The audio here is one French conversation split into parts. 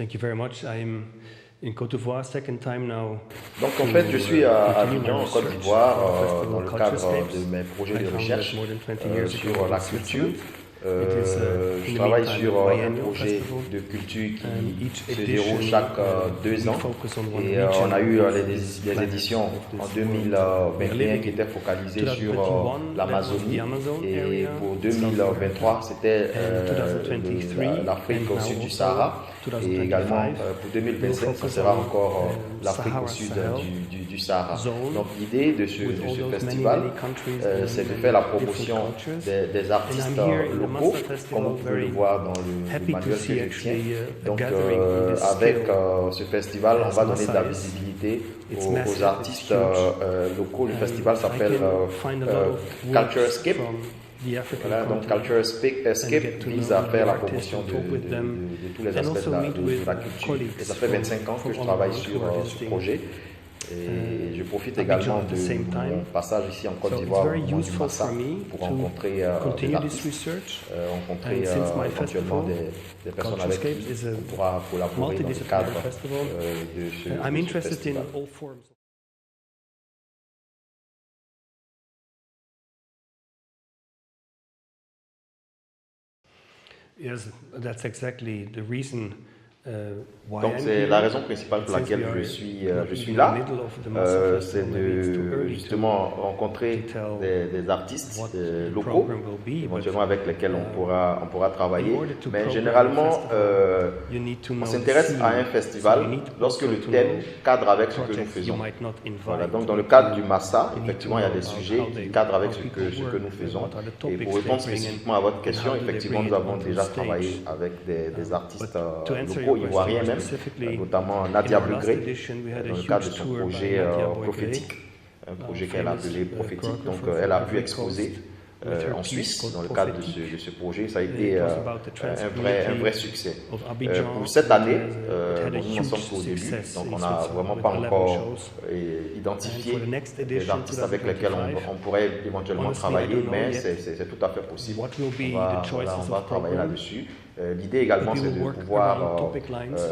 Thank you very much. I'm in Côte d'Ivoire, second time now. Donc en fait, je suis à Abidjan, en Côte d'Ivoire, dans le cadre de mes projets de recherche sur la culture. Je travaille sur un projet de culture qui se déroule chaque 2 ans et on a eu des éditions en 2021 qui étaient focalisées sur l'Amazonie et pour 2023 c'était l'Afrique au sud du Sahara et également pour 2025 ce sera encore l'Afrique au sud du Sahara. Donc l'idée de ce festival c'est de faire la promotion des artistes locaux, comme vous pouvez le voir dans le manuel que je tiens. Donc avec ce festival, on va donner de la visibilité aux artistes locaux. Le festival s'appelle Culture Escape. Voilà, donc Culture Escape vise à faire la promotion de tous les aspects de la culture. Et ça fait 25 ans que je travaille sur ce projet. Et je profite également de mon passage ici en Côte d'Ivoire au moment du Massa pour rencontrer des artistes, rencontrer éventuellement des personnes avec qui on pourra collaborer dans le cadre de ce festival. Yes, that's exactly the reason. Donc c'est la raison principale pour laquelle je suis là, c'est de justement rencontrer des artistes locaux, éventuellement avec lesquels on pourra travailler. Mais généralement, on s'intéresse à un festival lorsque le thème cadre avec ce que nous faisons. Voilà, donc dans le cadre du Massa, effectivement, il y a des sujets qui cadrent avec ce que nous faisons. Et pour répondre spécifiquement à votre question, effectivement, nous avons déjà travaillé avec des artistes locaux, ivoiriens même, notamment Nadia Blegré, dans le cadre de son projet prophétique, un projet qu'elle a appelé prophétique. Donc elle a pu exposer en Suisse dans le cadre de ce projet. Ça a été un vrai succès. Pour cette année, nous n'en sommes qu'au début, donc on n'a vraiment pas encore identifié les artistes avec lesquels on pourrait éventuellement travailler, mais c'est tout à fait possible. On va travailler là-dessus. L'idée également, c'est de pouvoir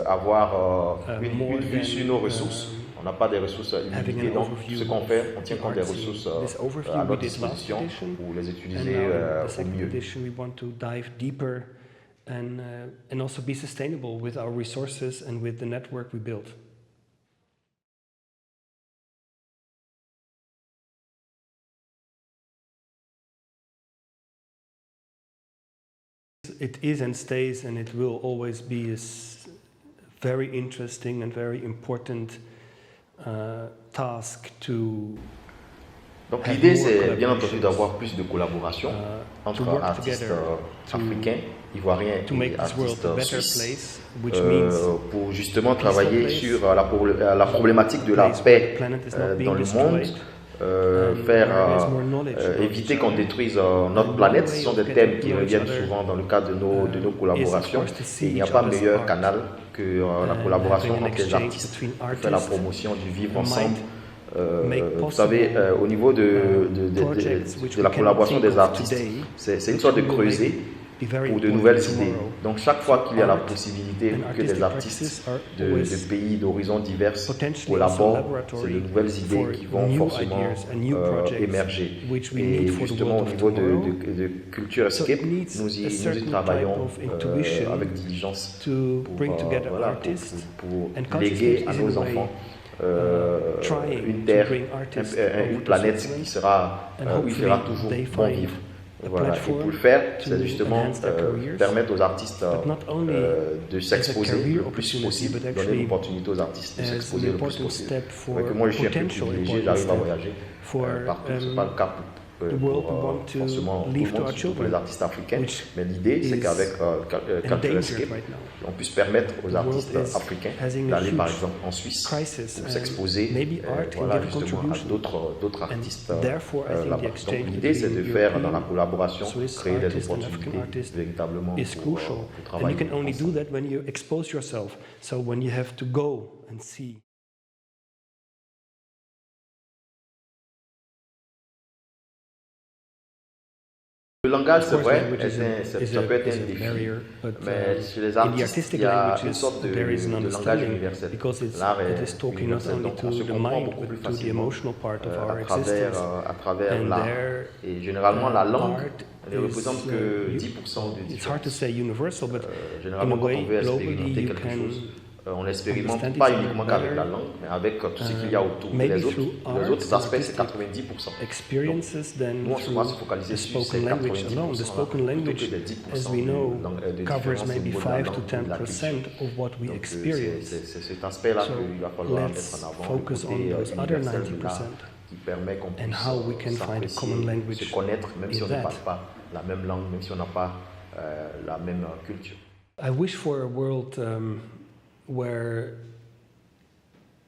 avoir une vue sur nos ressources. On n'a pas des ressources illimitées, donc ce qu'on fait, on tient compte des ressources à notre disposition pour les utiliser au mieux. And also be sustainable with our resources and with the network we built. It is and stays and it will always be a very interesting and very important task to. Donc l'idée c'est bien entendu d'avoir plus de collaboration entre artistes africains, ivoiriens et artistes suisses pour justement travailler sur la problématique de la paix dans le monde. Éviter qu'on détruise notre planète. Ce sont des thèmes qui reviennent souvent dans le cadre de nos collaborations. Et il n'y a pas meilleur canal que la collaboration entre les artistes pour faire la promotion du vivre ensemble. Vous savez, au niveau de la collaboration des artistes, c'est une sorte de creuset pour de nouvelles idées. Donc chaque fois qu'il y a la possibilité que des artistes de pays d'horizons divers collaborent, c'est de nouvelles idées qui vont forcément émerger. Et justement au niveau de Culture Escape, nous y travaillons avec diligence pour léguer à nos enfants une terre, une planète qui sera, où il fera toujours bon vivre. Voilà. Et pour le faire, c'est justement permettre aux artistes de s'exposer le plus possible, donner l'opportunité aux artistes de s'exposer le plus possible. Donc, moi, je suis un peu privilégié, j'arrive à voyager partout, ce n'est pas le cas pour forcément tout le monde, surtout pour les artistes africains. Mais l'idée, c'est qu'avec Culture Escape, on puisse permettre aux artistes africains d'aller par exemple en Suisse pour s'exposer justement à d'autres artistes là-bas. Donc l'idée, c'est de faire dans la collaboration, créer des opportunités véritablement pour travailler ensemble. Le langage, Of c'est course, vrai, language ça peut être is un a défi, barrier, but mais chez les in the artistes, artistic il y a une languages, sorte de there is an langage understanding universel. because L'art it is est talking not universel, only donc on to se the comprend mind beaucoup plus but to the facilement emotional part of our à travers and l'art. there, Et généralement, la langue art ne représente is, que 10% du it's hard to différence. say universal, but in a Généralement, quand way, on veut globally, expérimenter you quelque can chose, on n'expérimente understand pas each other uniquement qu'avec la better, langue, mais avec tout ce qu'il y a autour. maybe Les through art autres and aspects, c'est artistic 90%. experiences than Nous, on va se through focaliser the sur ces spoken language 90% alone. The spoken language, plutôt que les 10% as we know, de covers différence au maybe niveau de la 5 to langue ou de la 10% culture. of what we Donc, experience. c'est cet aspect-là So qu'il va falloir let's mettre en avant, focus le on côté those other universel de 90% l'art qui permet qu'on and puisse how we can find a common s'apprécier, language se connaître, même si in on ne that. parle pas la même langue, même si on n'a pas la même culture. I wish for a world where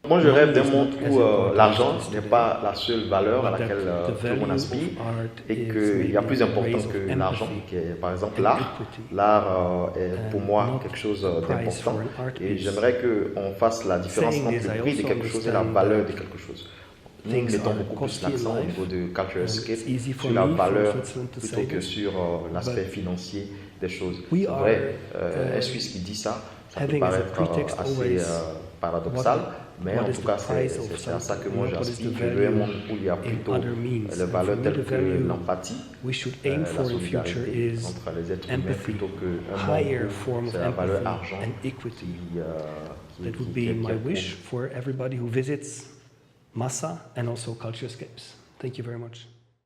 Moi, je rêve d'un money is monde not as où important l'argent as it is n'est today, pas la seule valeur à but that laquelle the tout le monde value aspire of art et is qu'il y a maybe plus a important raise of que l'argent, empathy qui est par exemple and l'art. equity. L'art est pour And moi not quelque chose a price for d'important an art et piece. j'aimerais qu'on fasse la différence Saying entre this, le I prix de also quelque chose et la understand valeur that de quelque chose. Nous things mettons are beaucoup plus costly in l'accent au life, niveau de Culture and Escape it's easy for sur la me from valeur Switzerland to plutôt say que this, sur l'aspect but financier des choses. we C'est vrai, are, un Suisse qui dit ça, ça peut having as a paraître pretext assez always paradoxal, mais what en is tout the cas price of c'est à ça que something, moi what is j'aspire. the Je veux un value monde où il y a in plutôt other means. les And for valeurs me, telles the que value l'empathie, we should la aim for in future solidarité is entre les êtres humains empathy, plutôt qu'un higher monde form où of c'est la valeur empathy argent and equity. That would qui be my approuve. wish for everybody who visits Massa and also Culture Escapes. Thank you very much.